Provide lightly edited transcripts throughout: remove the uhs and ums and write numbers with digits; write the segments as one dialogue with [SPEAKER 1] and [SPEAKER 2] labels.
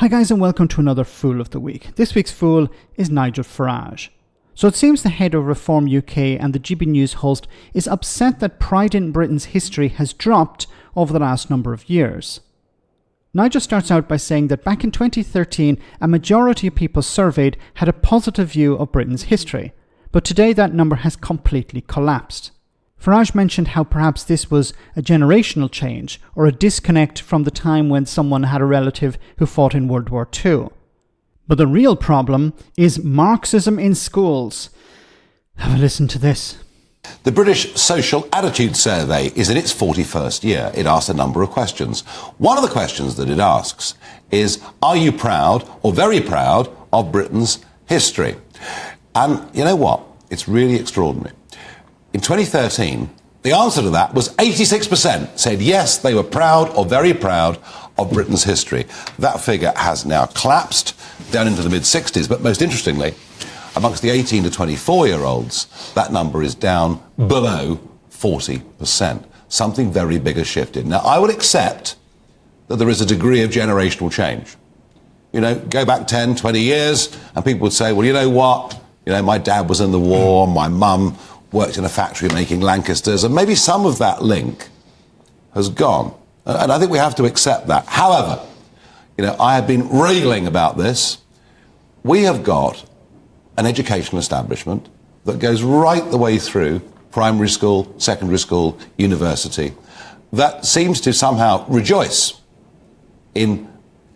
[SPEAKER 1] Hi guys and welcome to another Fool of the Week. This week's Fool is Nigel Farage. So it seems the head of Reform UK and the GB News host is upset that pride in Britain's history has dropped over the last number of years. Nigel starts out by saying that back in 2013 a majority of people surveyed had a positive view of Britain's history, but today that number has completely collapsed. Farage mentioned how perhaps this was a generational change or a disconnect from the time when someone had a relative who fought in World War II. But the real problem is Marxism in schools. Have a listen to this.
[SPEAKER 2] The British Social Attitude Survey is in its 41st year. It asks a number of questions. One of the questions that it asks is, are you proud or very proud of Britain's history? And you know what? It's really extraordinary. In 2013, the answer to that was 86% said yes, they were proud or very proud of Britain's history. That figure has now collapsed down into the mid-60s, but most interestingly, amongst the 18 to 24-year-olds, that number is down below 40%. Something very big has shifted. Now, I would accept that there is a degree of generational change. You know, go back 10, 20 years, and people would say, well, you know what? You know, my dad was in the war, my mum worked in a factory making Lancasters, and maybe some of that link has gone. And I think we have to accept that. However, you know, I have been railing about this. We have got an educational establishment that goes right the way through primary school, secondary school, university, that seems to somehow rejoice in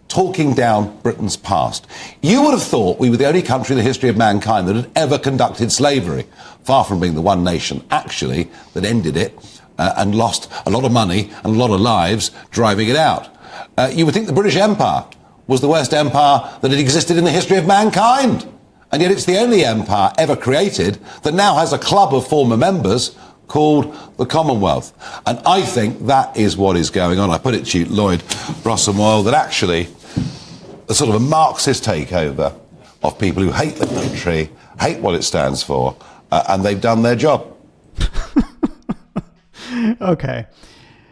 [SPEAKER 2] talking down Britain's past. You would have thought we were the only country in the history of mankind that had ever conducted slavery, far from being the one nation, actually, that ended it and lost a lot of money and a lot of lives driving it out. You would think the British Empire was the worst empire that had existed in the history of mankind. And yet it's the only empire ever created that now has a club of former members called the Commonwealth. And I think that is what is going on. I put it to you, Lloyd Brossenwell, that actually a sort of a Marxist takeover of people who hate the country, hate what it stands for, and they've done their job.
[SPEAKER 1] Okay.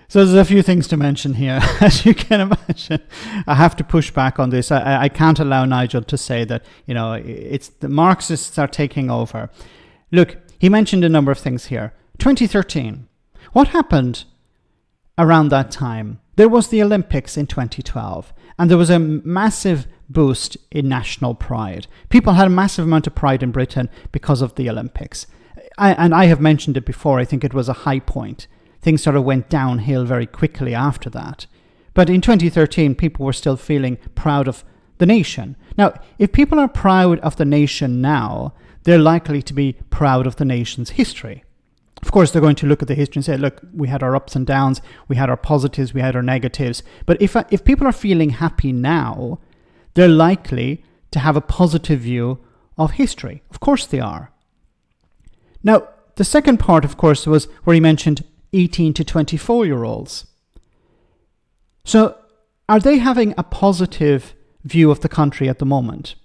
[SPEAKER 1] So there's a few things to mention here. As you can imagine, I have to push back on this. I can't allow Nigel to say that, you know, it's the Marxists are taking over. Look, he mentioned a number of things here. 2013. What happened around that time? There was the Olympics in 2012, and there was a massive boost in national pride. People had a massive amount of pride in Britain because of the Olympics. I have mentioned it before. I think it was a high point. Things sort of went downhill very quickly after that. But in 2013, people were still feeling proud of the nation. Now, if people are proud of the nation now, they're likely to be proud of the nation's history. Of course, they're going to look at the history and say, look, we had our ups and downs, we had our positives, we had our negatives. But if people are feeling happy now, they're likely to have a positive view of history. Of course they are. Now, the second part, of course, was where he mentioned 18 to 24-year-olds. So, are they having a positive view of the country at the moment?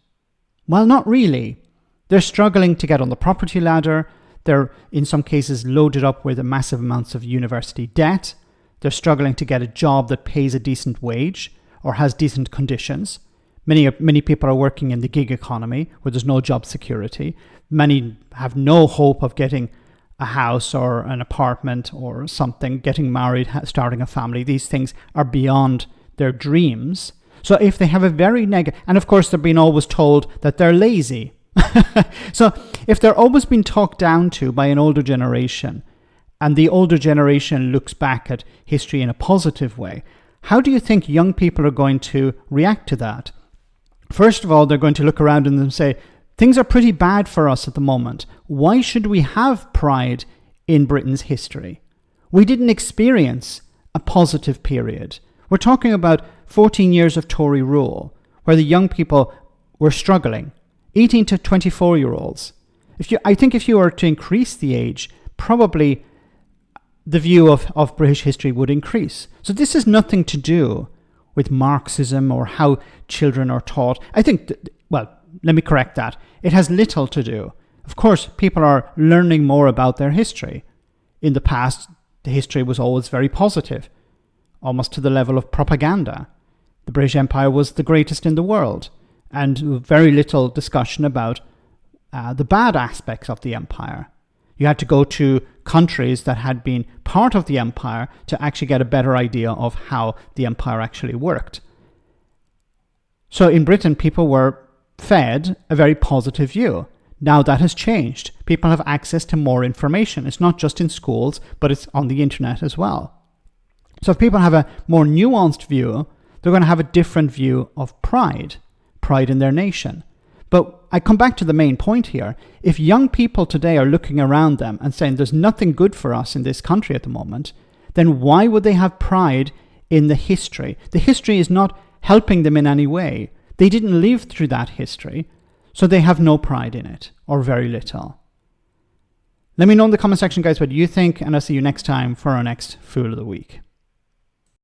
[SPEAKER 1] Well, not really. They're struggling to get on the property ladder. They're, in some cases, loaded up with massive amounts of university debt. They're struggling to get a job that pays a decent wage or has decent conditions. Many people are working in the gig economy where there's no job security. Many have no hope of getting a house or an apartment or something, getting married, starting a family. These things are beyond their dreams. So if they have a very negative, and of course they're being always told that they're lazy. So if they're always being talked down to by an older generation, and the older generation looks back at history in a positive way, how do you think young people are going to react to that? First of all, they're going to look around and say, things are pretty bad for us at the moment. Why should we have pride in Britain's history? We didn't experience a positive period. We're talking about 14 years of Tory rule, where the young people were struggling. 18 to 24-year-olds. I think if you were to increase the age, probably the view of British history would increase. So this has nothing to do with Marxism or how children are taught. I think, well, let me correct that. It has little to do. Of course, people are learning more about their history. In the past, the history was always very positive, almost to the level of propaganda. The British Empire was the greatest in the world, and very little discussion about the bad aspects of the empire. You had to go to countries that had been part of the empire to actually get a better idea of how the empire actually worked. So in Britain, people were fed a very positive view. Now that has changed. People have access to more information. It's not just in schools, but it's on the internet as well. So if people have a more nuanced view, they're going to have a different view of pride in their nation. But I come back to the main point here. If young people today are looking around them and saying there's nothing good for us in this country at the moment, then why would they have pride in the history? The history is not helping them in any way. They didn't live through that history, so they have no pride in it, or very little. Let me know in the comment section, guys, what you think, and I'll see you next time for our next Fool of the Week.